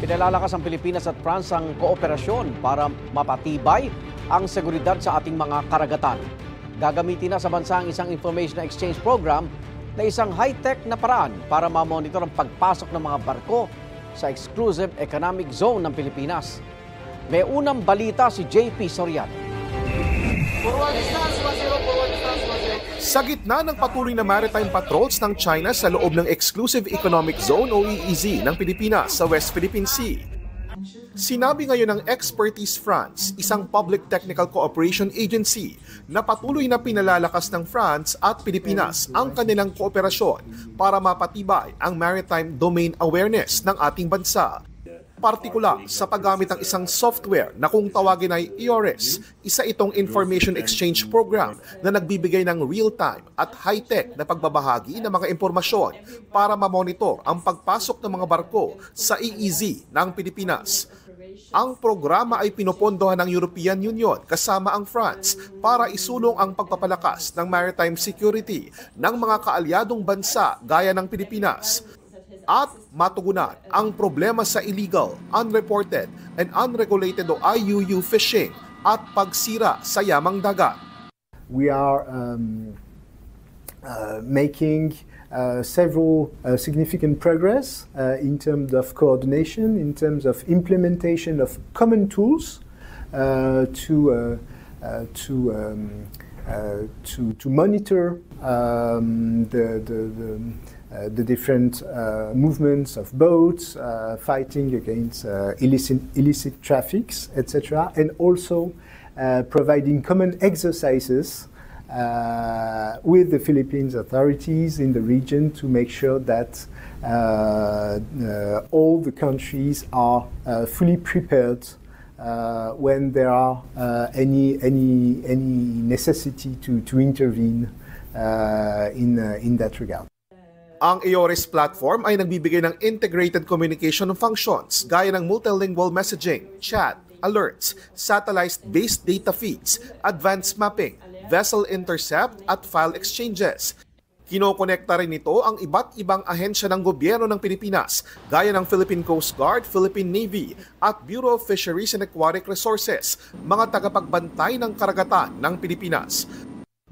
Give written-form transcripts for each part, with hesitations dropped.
Pinalalakas ang Pilipinas at France ang kooperasyon para mapatibay ang seguridad sa ating mga karagatan. Gagamitin na sa bansa ang isang information exchange program na isang high-tech na paraan para ma-monitor ang pagpasok ng mga barko sa exclusive economic zone ng Pilipinas. May unang balita si JP Soriano. Sa gitna ng patuloy na maritime patrols ng China sa loob ng Exclusive Economic Zone o EEZ ng Pilipinas sa West Philippine Sea, sinabi ngayon ng Expertise France, isang public technical cooperation agency, na patuloy na pinalalakas ng France at Pilipinas ang kanilang kooperasyon para mapatibay ang maritime domain awareness ng ating bansa. Partikular sa paggamit ng isang software na kung tawagin ay EORES, isa itong information exchange program na nagbibigay ng real-time at high-tech na pagbabahagi ng mga impormasyon para mamonitor ang pagpasok ng mga barko sa EEZ ng Pilipinas. Ang programa ay pinopondohan ng European Union kasama ang France para isulong ang pagpapalakas ng maritime security ng mga kaalyadong bansa gaya ng Pilipinas at matugunan ang problema sa illegal, unreported, and unregulated o IUU fishing at pagsira sa yamang dagat. We are making several significant progress in terms of coordination, in terms of implementation of common tools to monitor the different movements of boats, fighting against illicit traffics, etc., and also providing common exercises with the Philippines authorities in the region to make sure that all the countries are fully prepared when there are any necessity to intervene in that regard. Ang EORES platform ay nagbibigay ng integrated communication functions gaya ng multilingual messaging, chat, alerts, satellite-based data feeds, advanced mapping, vessel intercept at file exchanges. Kinokonekta rin nito ang iba't ibang ahensya ng gobyerno ng Pilipinas gaya ng Philippine Coast Guard, Philippine Navy at Bureau of Fisheries and Aquatic Resources, mga tagapagbantay ng karagatan ng Pilipinas.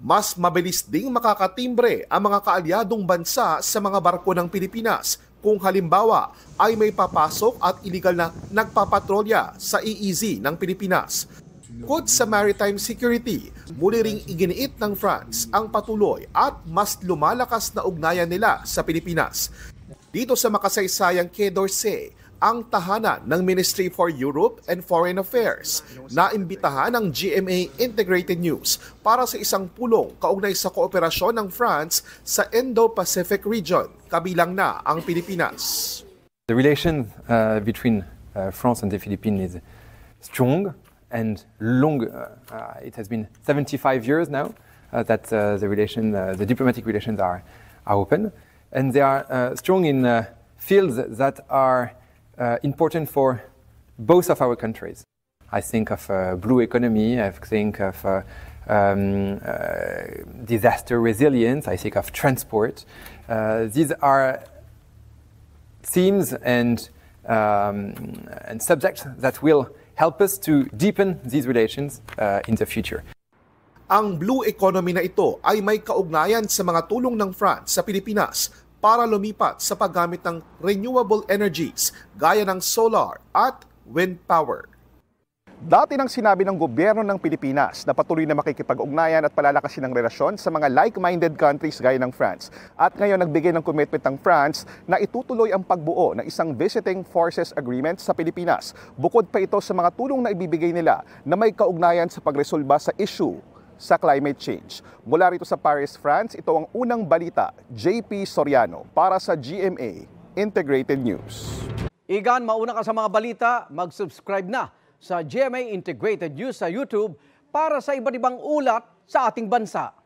Mas mabilis ding makakatimbre ang mga kaalyadong bansa sa mga barko ng Pilipinas kung halimbawa ay may papasok at iligal na nagpapatrolya sa EEZ ng Pilipinas. Bukod sa maritime security, muli ring iginiit ng France ang patuloy at mas lumalakas na ugnayan nila sa Pilipinas. Dito sa makasaysayang Quai d'Orsay, ang tahanan ng Ministry for Europe and Foreign Affairs, naimbitahan ng GMA Integrated News para sa isang pulong kaugnay sa kooperasyon ng France sa Indo-Pacific region, kabilang na ang Pilipinas. The relation between France and the Philippines is strong and long. It has been 75 years now that the diplomatic relations are open, and they are strong in fields that are important for both of our countries. I think of blue economy, I think of disaster resilience, I think of transport. These are themes and subjects that will help us to deepen these relations in the future. Ang blue economy na ito ay may kaugnayan sa mga tulong ng France sa Pilipinas para lumipat sa paggamit ng renewable energies gaya ng solar at wind power. Dati nang sinabi ng gobyerno ng Pilipinas na patuloy na makikipag-ugnayan at palalakasin ang relasyon sa mga like-minded countries gaya ng France. At ngayon nagbigay ng commitment ng France na itutuloy ang pagbuo ng isang visiting forces agreement sa Pilipinas. Bukod pa ito sa mga tulong na ibibigay nila na may kaugnayan sa pagresolba sa issue sa climate change. Mula rito sa Paris, France, ito ang unang balita. JP Soriano para sa GMA Integrated News. Igan, mauna ka sa mga balita, mag-subscribe na sa GMA Integrated News sa YouTube para sa iba't ibang ulat sa ating bansa.